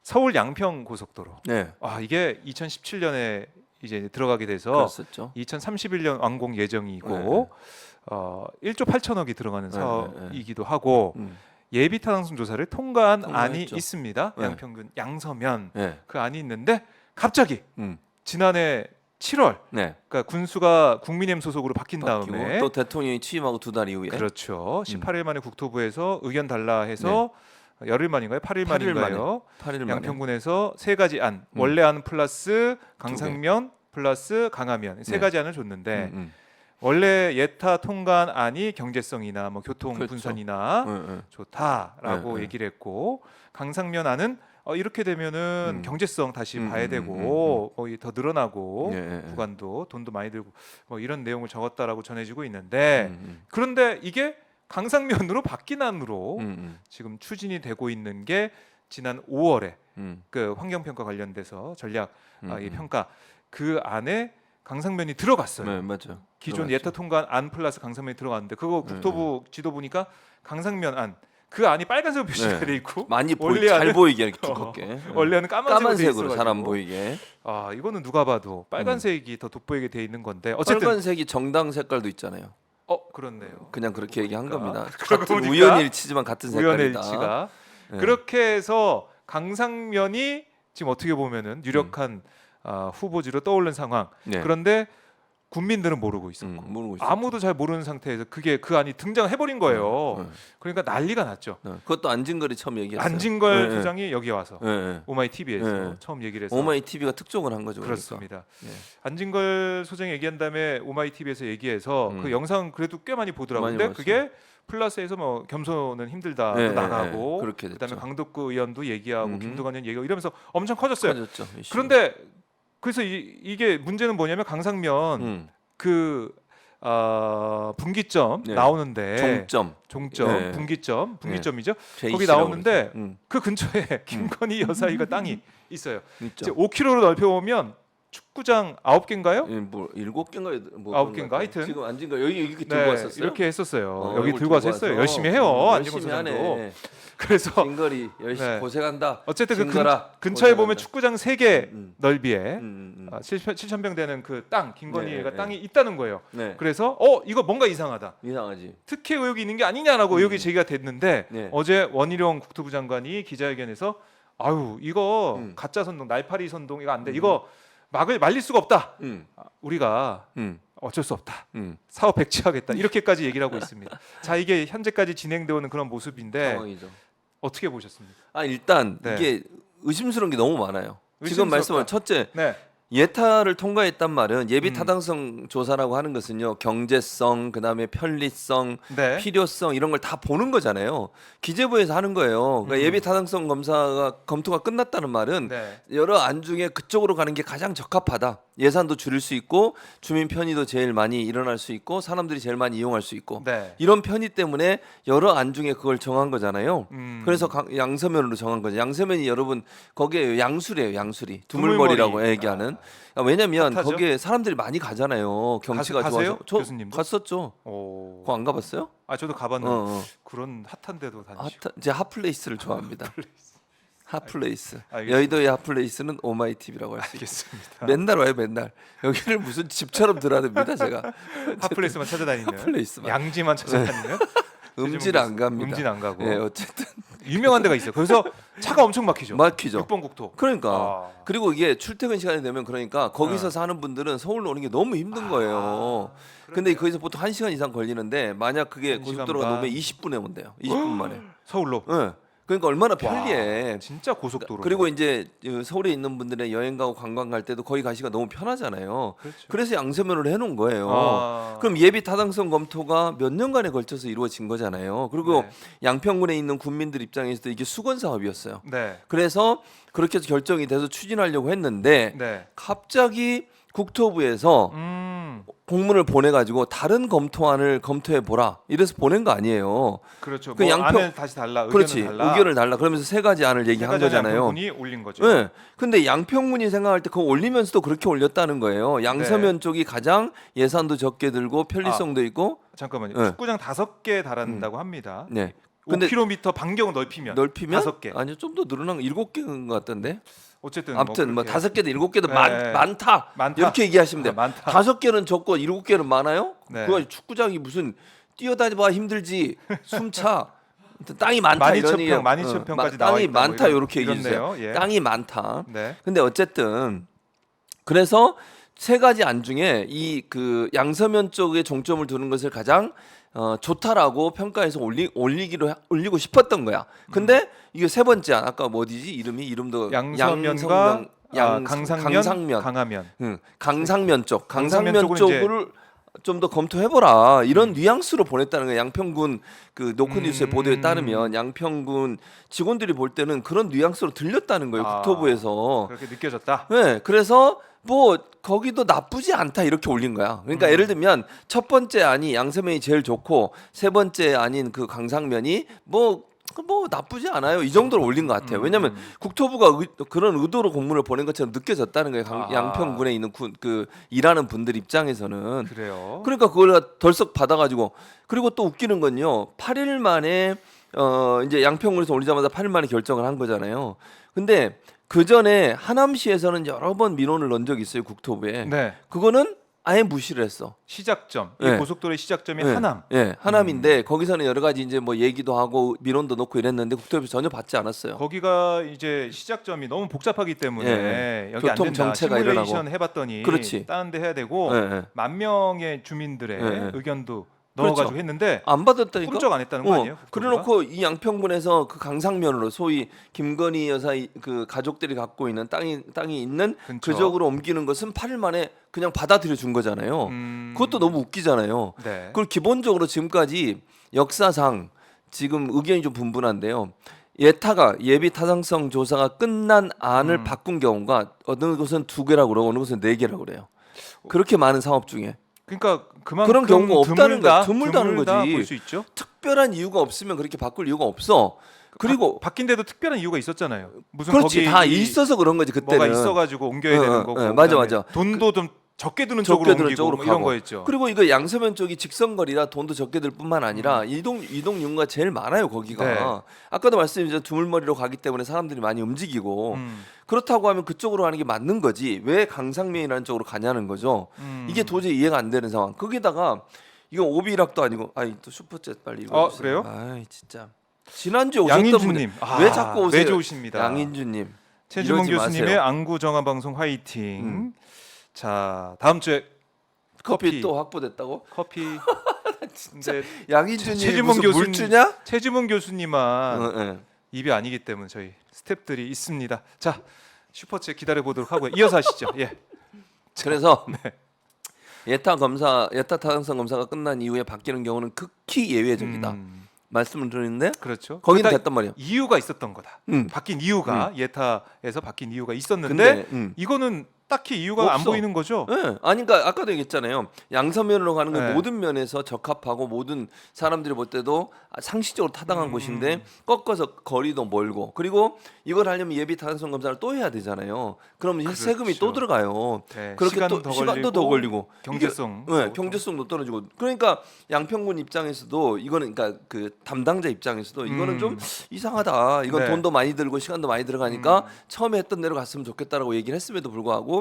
서울 양평 고속도로. 네. 아 이게 2017년에 이제 들어가게 돼서 그랬었죠. 2031년 완공 예정이고 1조 8천억이 들어가는 네, 사업이기도 하고 예비 타당성 조사를 통과한 안이 통과했죠. 있습니다. 네. 양평군 양서면 네. 그 안이 있는데 갑자기 음. 지난해 7월 네. 그러니까 군수가 국민의힘 소속으로 바뀐 바뀌고 다음에 또 대통령이 취임하고 2달 이후에 그렇죠. 18일 만에 국토부에서 의견 달라 해서 열흘 만인가요? 8일 만인가요? 8일 만에 양평군에서 세 가지 안 원래 안 플러스 강상면 플러스 강하면 세 네. 가지 안을 줬는데 원래 예타 통과한 안이 경제성이나 뭐 교통 그렇죠. 분산이나 좋다라고 얘기를 했고 강상면 안은 이렇게 되면은 경제성 다시 봐야 되고 거의 더 늘어나고 구간도 돈도 많이 들고 뭐 이런 내용을 적었다라고 전해지고 있는데 그런데 이게 강상면으로 바뀐 안으로 지금 추진이 되고 있는 게 지난 5월에 그 환경평가 관련돼서 전략 이 평가 그 안에 강상면이 들어갔어요. 네, 맞죠. 기존 들어갔죠. 예타 통과한 안 플러스 강상면이 들어갔는데 그거 국토부 지도 보니까 강상면 안 그 안이 빨간색으로 표시가 돼 있고 많이 원래 잘 안은- 보이게 두껍게 원래는 까만색으로 잘 안 보이게. 아 이거는 누가 봐도 빨간색이 더 돋보이게 돼 있는 건데 어쨌든 빨간색이 정당 색깔도 있잖아요. 그렇네요. 그냥 그렇게 얘기한 겁니다. 그러고 같은 보니까 우연일치지만 같은 우연의 색깔이다. 일치가 네. 그렇게 해서 강상면이 지금 어떻게 보면은 유력한 후보지로 떠오른 상황. 네. 그런데 국민들은 모르고 있었고 모르고 있었죠. 아무도 잘 모르는 상태에서 그게 그 안이 등장해버린 거예요. 그러니까 난리가 났죠. 그것도 안진걸이 처음 얘기했어요. 안진걸 소장이 여기 와서 네. 오마이 TV에서 네. 처음 얘기를 해서 오마이 TV가 특종을 한 거죠. 그렇습니다. 그러니까. 안진걸 소장이 얘기한 다음에 오마이 TV에서 얘기해서 그 영상 그래도 꽤 많이 보더라고요. 많이 근데 봤어요. 그게 플러스에서 뭐 겸손은 힘들다 네, 나가고 그렇게 그다음에 됐죠. 강덕구 의원도 얘기하고 김두관 의원 얘기하고 이러면서 엄청 커졌어요. 커졌죠, 이슈. 그런데 그래서 이게 문제는 뭐냐면 강상면 그 분기점 네. 나오는데 종점 네. 분기점이죠. JC라고 거기 나오는데 그러죠. 그 근처에 김건희 여사위가 땅이 있어요. 있죠. 이제 5km로 넓혀보면 축구장 9개인가요? 예, 뭐 7개인가 뭐 9개인가 하여튼 지금 안진걸 여기 이렇게 들고 왔었어요. 이렇게 했었어요. 여기 이걸 들고 와서 했어요. 열심히 해요. 안진걸 열심히 하네. 소장도. 그래서 진걸이 열심히 네. 고생한다. 어쨌든 그 진걸아, 근처에 고생한다. 보면 축구장 3개 넓이에 7 7,000평 되는 그 땅 김건희가 네, 땅이 있다는 거예요. 네. 그래서 이거 뭔가 이상하다. 이상하지. 특혜 의혹이 있는 게 아니냐라고 의혹이 제기가 됐는데 네. 어제 원희룡 국토부 장관이 기자회견에서 아유 이거 가짜 선동 날파리 선동 이거 안 돼. 이거 말릴 수가 없다. 우리가 어쩔 수 없다. 사업 백지하겠다. 이렇게까지 얘기를 하고 있습니다. 자 이게 현재까지 진행되어 오는 그런 모습인데 상황이죠. 어떻게 보셨습니까? 일단 네. 이게 의심스러운 게 너무 많아요. 지금 의심스럽다. 말씀은 첫째 네. 예타를 통과했단 말은 예비 타당성 조사라고 하는 것은요 경제성 그다음에 편리성 네. 필요성 이런 걸 다 보는 거잖아요. 기재부에서 하는 거예요. 그러니까 예비 타당성 검토가 끝났다는 말은 네. 여러 안 중에 그쪽으로 가는 게 가장 적합하다. 예산도 줄일 수 있고 주민 편의도 제일 많이 일어날 수 있고 사람들이 제일 많이 이용할 수 있고 네. 이런 편의 때문에 여러 안 중에 그걸 정한 거잖아요. 음. 그래서 양서면으로 정한 거죠. 양서면이 여러분 거기에 양수리예요. 양수리 두물머리라고 두물머리. 얘기하는. 왜냐면 핫하죠? 거기에 사람들이 많이 가잖아요. 경치가 가세요? 좋아서. 저 교수님도? 갔었죠. 오. 그거 안 가봤어요? 저도 가봤는데 어. 그런 핫한 데도 다니시고. 제 핫플레이스를 좋아합니다. 핫플레이스. 알겠습니다. 여의도의 핫플레이스는 오마이 TV라고 할 수 있어요. 알겠습니다. 맨날 와요, 맨날. 여기를 무슨 집처럼 드나듭니다, 제가. 핫플레이스만 찾아다니는 핫플레이스만. 양지만 찾아다니는 음질 안 갑니다. 음진 안 가고 네, 어쨌든 유명한 데가 있어요. 그래서 차가 엄청 막히죠. 막히죠. 6번 국토. 그러니까 그리고 이게 출퇴근 시간이 되면 그러니까 거기서 사는 분들은 서울로 오는 게 너무 힘든 거예요. 근데 거기서 보통 1시간 이상 걸리는데 만약 그게 1시간 고속도로가 반. 놓으면 20분에 온대요. 20분 만에. 서울로. 네. 그러니까 얼마나 편리해. 진짜 고속도로. 그리고 이제 서울에 있는 분들의 여행 가고 관광 갈 때도 거기 가시기가 너무 편하잖아요. 그렇죠. 그래서 양서면을 해놓은 거예요. 그럼 예비 타당성 검토가 몇 년간에 걸쳐서 이루어진 거잖아요. 그리고 네. 양평군에 있는 국민들 입장에서도 이게 수건 사업이었어요. 네. 그래서 그렇게 해서 결정이 돼서 추진하려고 했는데 네. 갑자기 국토부에서 공문을 보내가지고 다른 검토안을 검토해 보라 이래서 보낸 거 아니에요. 그렇죠. 그 뭐 양평- 안을 다시 달라. 그렇지. 달라. 의견을 달라. 그러면서 세 가지 안을 얘기한 거잖아요. 분이 올린 거죠. 네. 근데 양평군이 생각할 때 그거 올리면서도 그렇게 올렸다는 거예요. 양서면 네. 쪽이 가장 예산도 적게 들고 편리성도 있고. 잠깐만요. 네. 축구장 5개 달한다고 합니다. 네. 근데 5km 반경 넓히면 넓히면 5개. 아니요, 좀 더 늘어난 거 7개인 것 같던데. 어쨌든 아무튼 뭐 그렇게 5개든 7개든 네. 많다. 많다. 이렇게 얘기하시면 돼요. 많다. 5개는 적고 7개는 많아요? 네. 그거 축구장이 무슨 뛰어다니봐 힘들지 숨차. 땅이 많다 이런 얘기. 12,000평까지 나와 땅이 있다. 많다 뭐 이렇게 얘기해 주세요. 이렇네요. 예. 땅이 많다. 네. 근데 어쨌든 그래서 세 가지 안 중에 이 그 양서면 쪽에 종점을 두는 것을 가장 좋다라고 평가해서 올리고 싶었던 거야. 근데 이게 세 번째 아까 뭐 어디지 이름도 양서면과 강상면, 강상면. 강하면. 강상면 쪽 강상면 강상면 쪽은 쪽을 좀 더 검토해보라 이런 뉘앙스로 보냈다는 거예요. 양평군 그 노컷뉴스의 보도에 따르면 양평군 직원들이 볼 때는 그런 뉘앙스로 들렸다는 거예요. 국토부에서. 그렇게 느껴졌다. 네, 그래서 뭐 거기도 나쁘지 않다 이렇게 올린 거야. 그러니까 예를 들면 첫 번째 안이 양서면이 제일 좋고 세 번째 안인 그 강상면이 뭐 나쁘지 않아요. 이 정도로 올린 것 같아요. 왜냐하면 국토부가 그런 의도로 공문을 보낸 것처럼 느껴졌다는 거예요. 양평군에 있는 그 일하는 분들 입장에서는. 그래요. 그러니까 그걸 덜썩 받아가지고 그리고 또 웃기는 건요. 8일 만에 이제 양평군에서 올리자마자 8일 만에 결정을 한 거잖아요. 근데 그 전에 하남시에서는 여러 번 민원을 넣은 적이 있어요. 국토부에. 네. 그거는 아예 무시를 했어. 시작점. 이 네. 고속도로의 시작점이 네. 하남. 네, 하남인데 거기서는 여러 가지 이제 뭐 얘기도 하고 민원도 넣고 이랬는데 국토부에서 전혀 받지 않았어요. 거기가 이제 시작점이 너무 복잡하기 때문에 네. 여기 안 교통 된다. 정체가 시뮬레이션 일어나고. 해봤더니 그렇지. 다른 데 해야 되고 네. 만 명의 주민들의 네. 의견도 넣어가지고 그렇죠. 했는데 안 받았다니까. 꿈쩍 안 했다는 거 아니에요? 그래놓고 이 양평군에서 그 강상면으로 소위 김건희 여사 그 가족들이 갖고 있는 땅이 있는 근처. 그쪽으로 옮기는 것은 8일 만에 그냥 받아들여 준 거잖아요. 그것도 너무 웃기잖아요. 네. 그걸 기본적으로 지금까지 역사상 지금 의견이 좀 분분한데요. 예타가 예비 타당성 조사가 끝난 안을 바꾼 경우가 어느 곳은 2개라고 그러고 어느 곳은 4개라고 그래요. 그렇게 많은 사업 중에. 그러니까 그만큼 그런 경우가 없다는 거야. 드물다는 거지. 볼수 있죠. 특별한 이유가 없으면 그렇게 바꿀 이유가 없어. 그리고 바뀐데도 특별한 이유가 있었잖아요. 무슨 그렇지 거기 다 있어서 그런 거지 그때는. 뭐가 있어가지고 옮겨야 되는 거고. 맞아, 그다음에 맞아. 돈도 좀 적게 드는 적게 쪽으로 드는 옮기고 쪽으로 뭐 이런 가고. 거였죠. 그리고 이거 양서면 쪽이 직선거리라 돈도 적게 들 뿐만 아니라 이동 인구가 제일 많아요 거기가. 네. 아까도 말씀드린 두물머리로 가기 때문에 사람들이 많이 움직이고 그렇다고 하면 그쪽으로 가는 게 맞는 거지 왜 강상면이라는 쪽으로 가냐는 거죠. 이게 도저히 이해가 안 되는 상황. 거기다가 이건 오비락도 아니고 아니 또 슈퍼챗 빨리 읽어주세요. 그래요? 아이 진짜 지난주에 오셨던 양인주님 분들 왜 자꾸 오세요? 왜 좋으십니다. 양인주님 최주몽 이러지 교수님의 마세요. 안구 정화 방송 화이팅. 자 다음 주에 커피 또 확보됐다고? 커피. 근데 양인주님 최주몽 무슨 교수님 물주냐? 최주몽 교수님만 네. 입이 아니기 때문에 저희 스태프들이 있습니다. 자 슈퍼챗 기다려 보도록 하고요. 이어서 하시죠. 예. 그래서 예타 타당성 검사가 끝난 이후에 바뀌는 경우는 극히 예외적이다. 말씀을 드리는데 그렇죠. 거긴 그러니까 됐단 말이야. 이유가 있었던 거다. 바뀐 이유가 예타에서 바뀐 이유가 있었는데 근데 이거는 딱히 이유가 안 없어. 보이는 거죠. 네. 아니 그러니까 아까도 얘기했잖아요. 양서면으로 가는 건 네. 모든 면에서 적합하고 모든 사람들이 볼 때도 상식적으로 타당한 곳인데 꺾어서 거리도 멀고 그리고 이걸 하려면 예비 타당성 검사를 또 해야 되잖아요. 그럼 그렇죠. 세금이 또 들어가요. 네, 그렇게 또 시간도 더 걸리고 경제성, 네, 경제성도 떨어지고 그러니까 양평군 입장에서도 이거는 그러니까 그 담당자 입장에서도 이거는 좀 이상하다. 이건 네. 돈도 많이 들고 시간도 많이 들어가니까 처음에 했던 대로 갔으면 좋겠다라고 얘기를 했음에도 불구하고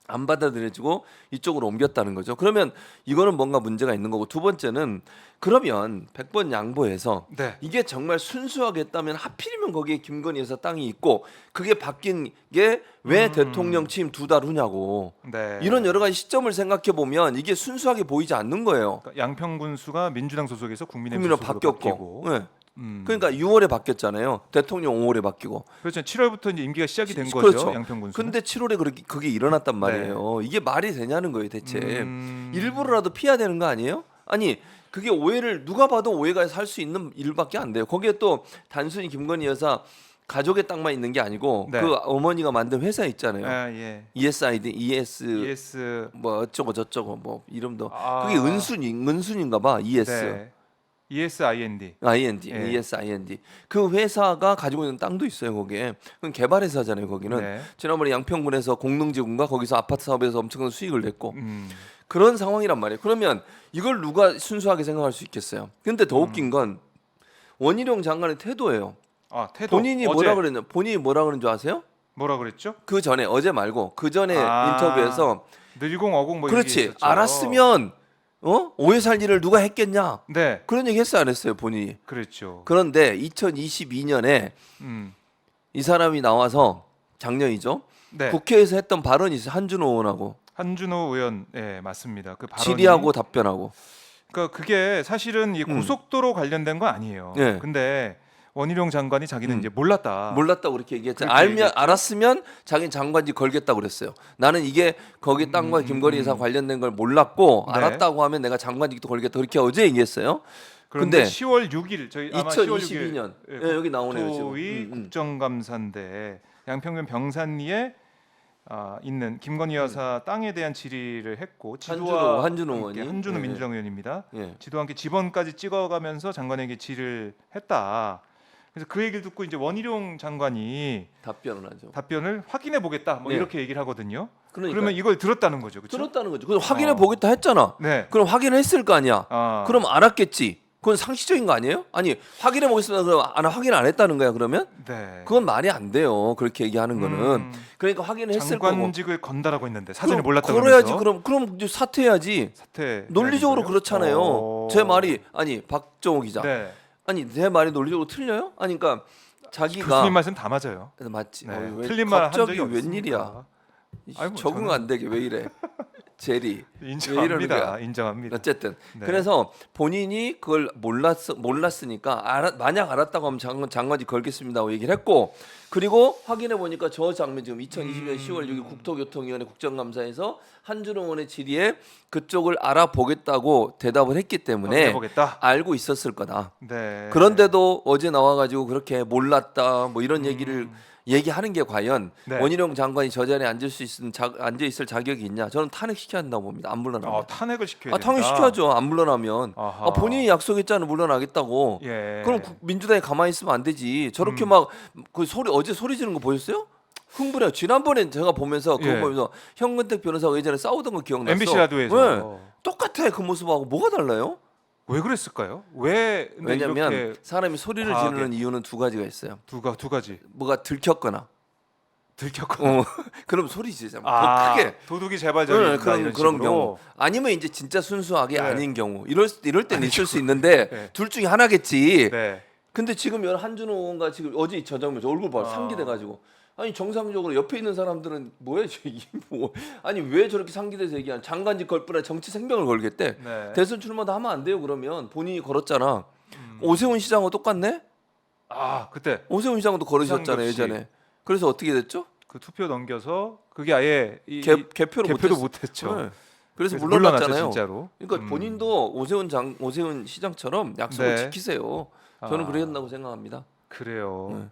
안 받아들여지고 이쪽으로 옮겼다는 거죠. 그러면 이거는 뭔가 문제가 있는 거고 두 번째는 그러면 100번 양보해서 네. 이게 정말 순수하게 했다면 하필이면 거기에 김건희 여사 땅이 있고 그게 바뀐 게 왜 대통령 취임 2달 후냐고 네. 이런 여러 가지 시점을 생각해 보면 이게 순수하게 보이지 않는 거예요. 그러니까 양평군수가 민주당 소속에서 국민으로 국민의힘 소속으로 바뀌었고, 바뀌고. 네. 그러니까 6월에 바뀌었잖아요. 대통령 5월에 바뀌고. 그렇죠. 7월부터 이제 임기가 시작이 된 거죠. 그렇죠. 양평군수. 근데 7월에 그게 일어났단 말이에요. 이게 말이 되냐는 거예요, 대체. 일부러라도 피해야 되는 거 아니에요? 아니 그게 오해를 누가 봐도 오해가 살 수 있는 일밖에 안 돼요. 거기에 또 단순히 김건희 여사 가족의 땅만 있는 게 아니고 네. 그 어머니가 만든 회사 있잖아요. 예. ES 뭐 어쩌고 저쩌고 뭐 이름도 아. 그게 은순인가 봐. ES. 네. ESIND. 예. ESIND. 그 회사가 가지고 있는 땅도 있어요, 거기에. 그건 개발 회사잖아요, 거기는. 네. 지난번에 양평군에서 공릉지구인가 거기서 아파트 사업에서 엄청난 수익을 냈고. 음. 그런 상황이란 말이에요. 그러면 이걸 누가 순수하게 생각할 수 있겠어요? 근데 더 웃긴 건 원희룡 장관의 태도예요. 아, 태도. 본인이 어제 뭐라 그랬냐? 본인이 뭐라 그런 줄 아세요? 뭐라 그랬죠? 그 전에 어제 말고 그 전에 인터뷰에서 늘공어공 뭐 그렇지 얘기했었죠. 알았으면 오해 살 일을 누가 했겠냐? 네, 그런 얘기 했어요 안 했어요 본인이? 그랬죠. 그런데 2022년에 음, 이 사람이 나와서 작년이죠. 네. 국회에서 했던 발언이 있어요. 한준호 의원하고 한준호 의원, 예, 맞습니다. 그 발언이 질의하고 답변하고. 그러니까 그게 사실은 이 고속도로 관련된 건 아니에요. 네. 근데 원희룡 장관이 자기는 이제 몰랐다. 몰랐다고 그렇게 얘기했잖아요. 그렇게 알면 얘기했죠. 알았으면 자기는 장관직 걸겠다고 그랬어요. 나는 이게 거기 땅과 김건희 여사 관련된 걸 몰랐고 네. 알았다고 하면 내가 장관직도 걸겠다 그렇게 어제 얘기했어요. 그런데 근데 10월 6일 저희 아마 10월 2022년 6일 예, 여기 나오네요 지금. 국토위 국정감사인데 양평면 병산리에 있는 김건희 여사 땅에 대한 질의를 했고 지도와 한준호 함께, 의원이 한준호 예. 민주당 의원입니다. 예. 지도와 함께 지번까지 찍어가면서 장관에게 질의를 했다. 그래서 그 얘기를 듣고 이제 원희룡 장관이 답변을 하죠. 답변을 확인해 보겠다. 뭐 네. 이렇게 얘기를 하거든요. 그러니까 그러면 이걸 들었다는 거죠, 그렇죠? 들었다는 거죠. 그럼 확인해 보겠다 했잖아. 네. 그럼 확인을 했을 거 아니야. 아, 그럼 알았겠지. 그건 상식적인 거 아니에요? 아니 확인해 보겠습니다. 그럼 확인 안 했다는 거야 그러면? 네. 그건 말이 안 돼요. 그렇게 얘기하는 거는. 그러니까 확인을 했을 거고. 장관직을 건다라고 했는데 사전에 그럼 몰랐다고 걸어야지. 하면서 그럼 이제 사퇴해야지. 사퇴 논리적으로 해야겠어요? 그렇잖아요. 제 말이 아니 박정호 기자. 네. 아니 내 말이 논리적으로 틀려요? 아니 그러니까 자기가 교수님 말씀 다 맞아요. 맞지. 네. 왜 틀린 말 한 갑자기 적이 웬일이야? 없으니까. 아이, 뭐 적응 안 되게 왜 이래? 제리. 왜 이러는 인정합니다. 거야? 인정합니다. 어쨌든 네. 그래서 본인이 그걸 몰랐으니까 만약 알았다고 하면 장관직 걸겠습니다고 얘기를 했고 그리고 확인해 보니까 저 장면 지금 2020년 10월 6일 국토교통위원회 국정감사에서 한준호 의원의 질의에 그쪽을 알아보겠다고 대답을 했기 때문에 해보겠다. 알고 있었을 거다. 네. 그런데도 어제 나와가지고 그렇게 몰랐다 뭐 이런 얘기를 얘기하는 게 과연 네. 원희룡 장관이 저 자리에 앉아 있을 자격이 있냐? 저는 탄핵시켜야 한다고 봅니다. 안 물러나면. 탄핵을 시켜야 된다. 당연히 시켜야죠. 안 물러나면. 아하. 본인이 약속했잖아 물러나겠다고. 예. 그럼 민주당이 가만히 있으면 안 되지. 저렇게 막 그 어제 소리 지르는 거 보셨어요? 흥분해요. 지난번에 제가 보면서 그거 예. 보면서 현근택 변호사가 예전에 싸우던 거 기억났어. MBC 라디오에서 네. 똑같아 그 모습하고 뭐가 달라요? 왜 그랬을까요? 왜 근데 왜냐면 이렇게 사람이 소리를 과하게. 지르는 이유는 두 가지가 있어요. 두 가지 뭐가 들켰거나. 들켰고 그럼 소리 지르잖아. 더 크게. 도둑이 재발적인 그런 경우 아니면 이제 진짜 순수하게 네. 아닌 경우 이럴 때는 있을 수 있는데 네. 둘 중에 하나겠지. 네. 근데 지금 한준호 의원가 지금 어제 저 장면 저 얼굴 봐 상기돼 가지고 아니 정상적으로 옆에 있는 사람들은 뭐야 이게 뭐 아니 왜 저렇게 상기돼서 얘기하는 장관직 걸 뿐아 정치 생명을 걸겠대. 네. 대선 출마도 하면 안 돼요 그러면 본인이 걸었잖아. 오세훈 시장하고 똑같네. 그때 오세훈 시장도 걸으셨잖아요 이상덕 씨. 예전에. 그래서 어떻게 됐죠? 그 투표 넘겨서 그게 아예 개표를 못했죠. 네. 그래서 그래서 물러났잖아요. 진짜로. 그러니까 본인도 오세훈 시장처럼 약속을 네. 지키세요. 저는 그랬다고 생각합니다. 그래요. 네.